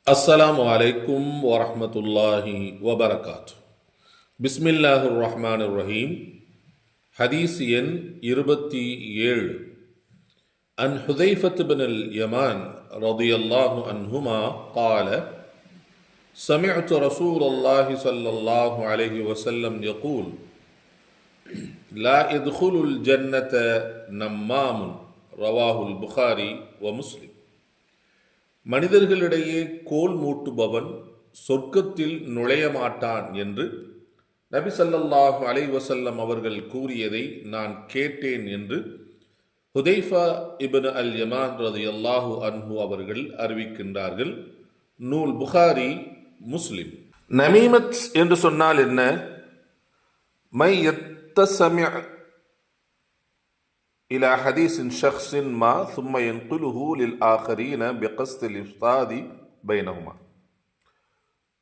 அஸ்ஸலாமு அலைக்கும் வரஹ்மத்துல்லாஹி வபரகாத்து. பிஸ்மில்லாஹிர் ரஹ்மானிர் ரஹீம். ஹதீஸ் எண் 27. அன் ஹுதைஃபத் பின் யமான் ரலியல்லாஹு அன்ஹுமா قال سمعت رسول الله صلى الله عليه وسلم يقول لا يدخل الجنة نمام رواه البخاري ومسلم. மனிதர்களிடையே கோல் மூட்டுபவன் சொர்க்கத்தில் நுழைய மாட்டான் என்று நபி ஸல்லல்லாஹு அலைஹி வஸல்லம் அவர்கள் கூறியதை நான் கேட்டேன் என்று ஹுதைஃபா இப்னு அல் யமான் ரலியல்லாஹு அன்ஹு அவர்கள் அறிவிக்கின்றார்கள். நூல் புகாரி, முஸ்லிம். நமீமத் என்று சொன்னால் என்ன? மை யத்தஸமி إلى حديث شخص ما ثم ينقله للآخرين بقصد الإفساد بينهما.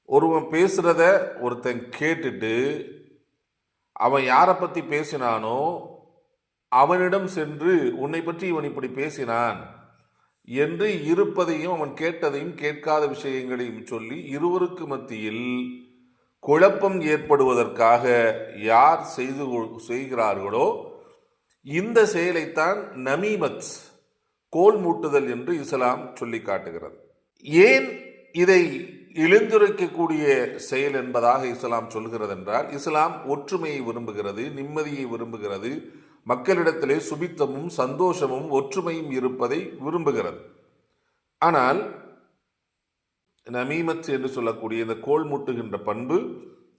ஒருவன் பேசுறத ஒருத்தன் கேட்டுட்டு அவன் யாரை பற்றி பேசினானோ அவனிடம் சென்று உன்னை பற்றி இவன் இப்படி பேசினான் என்று இருப்பதையும் அவன் கேட்டதையும் கேட்காத விஷயங்களையும் சொல்லி இருவருக்கு மத்தியில் குழப்பம் ஏற்படுவதற்காக யார் செய்கிறார்களோ இந்த செயலைத்தான் நமீமத், கோல் மூட்டுதல் என்று இஸ்லாம் சொல்லி காட்டுகிறது. ஏன் இதை இழிந்துரைக்கக்கூடிய செயல் என்பதாக இஸ்லாம் சொல்கிறது என்றால், இஸ்லாம் ஒற்றுமையை விரும்புகிறது, நிம்மதியை விரும்புகிறது, மக்களிடத்திலே சுபித்தமும் சந்தோஷமும் ஒற்றுமையும் இருப்பதை விரும்புகிறது. ஆனால் நமீமத் என்று சொல்லக்கூடிய இந்த கோல் மூட்டுகின்ற பண்பு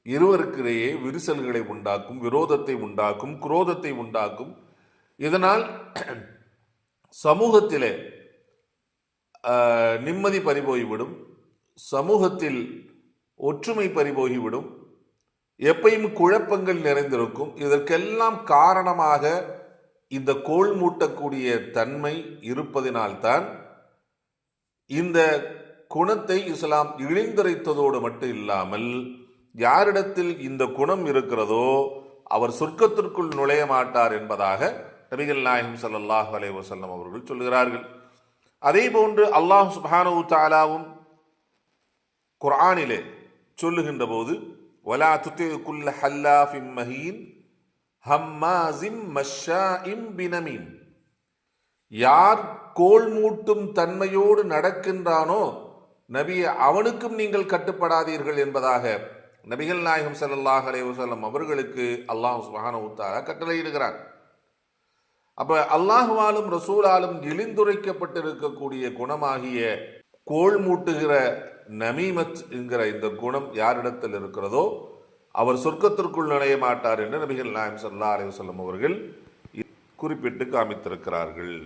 இருவருக்கிடையே விரிசல்களை உண்டாக்கும், விரோதத்தை உண்டாக்கும், குரோதத்தை உண்டாக்கும். இதனால் சமூகத்திலே நிம்மதி பறிபோய்விடும், சமூகத்தில் ஒற்றுமை பறிபோகிவிடும், எப்பயும் குழப்பங்கள் நிறைந்திருக்கும். இதற்கெல்லாம் காரணமாக இந்த கோல் மூட்டக்கூடிய தன்மை இருப்பதினால்தான் இந்த குணத்தை இஸ்லாம் இழிந்துரைத்ததோடு மட்டும் இல்லாமல், யாரிடத்தில் இந்த குணம் இருக்கிறதோ அவர் சொர்க்கத்திற்குள் நுழைய மாட்டார் என்பதாக நபிகள் நாயகம் ஸல்லல்லாஹு அலைஹி வஸல்லம் அவர்கள் சொல்கிறார்கள். அதே போன்று அல்லாஹ் சுப்ஹானஹு தஆலாவும் குர்ஆனிலே சொல்லுகின்ற போது வலா துதி குல்ல ஹல்லாஃபின் மஹீன் ஹம்மாஸிம் மஷ்ஷாஇம் பினமீம், யார் கோல் மூட்டும் தன்மையோடு நடக்கின்றானோ நபியே அவனுக்கும் நீங்கள் கட்டுப்படாதீர்கள் என்பதாக நபிகள் நாயகம் ஸல்லல்லாஹு அலைஹி வஸல்லம் அவர்களுக்கு அல்லாஹ் சுப்ஹானஹு தஆலா கட்டளையிடுகிறார். அப்ப அல்லாஹ்வாலும் ரசூலாலும் இழிந்துரைக்கப்பட்டிருக்கக்கூடிய குணமாகிய கோல் மூட்டுகிற நமீமத் என்கிற இந்த குணம் யாரிடத்தில் இருக்கிறதோ அவர் சொர்க்கத்திற்குள் நுழைய மாட்டார் என்று நபிகள் நாயகம் ஸல்லல்லாஹு அலைஹி வஸல்லம் அவர்கள் குறிப்பிட்டு காமித்திருக்கிறார்கள்.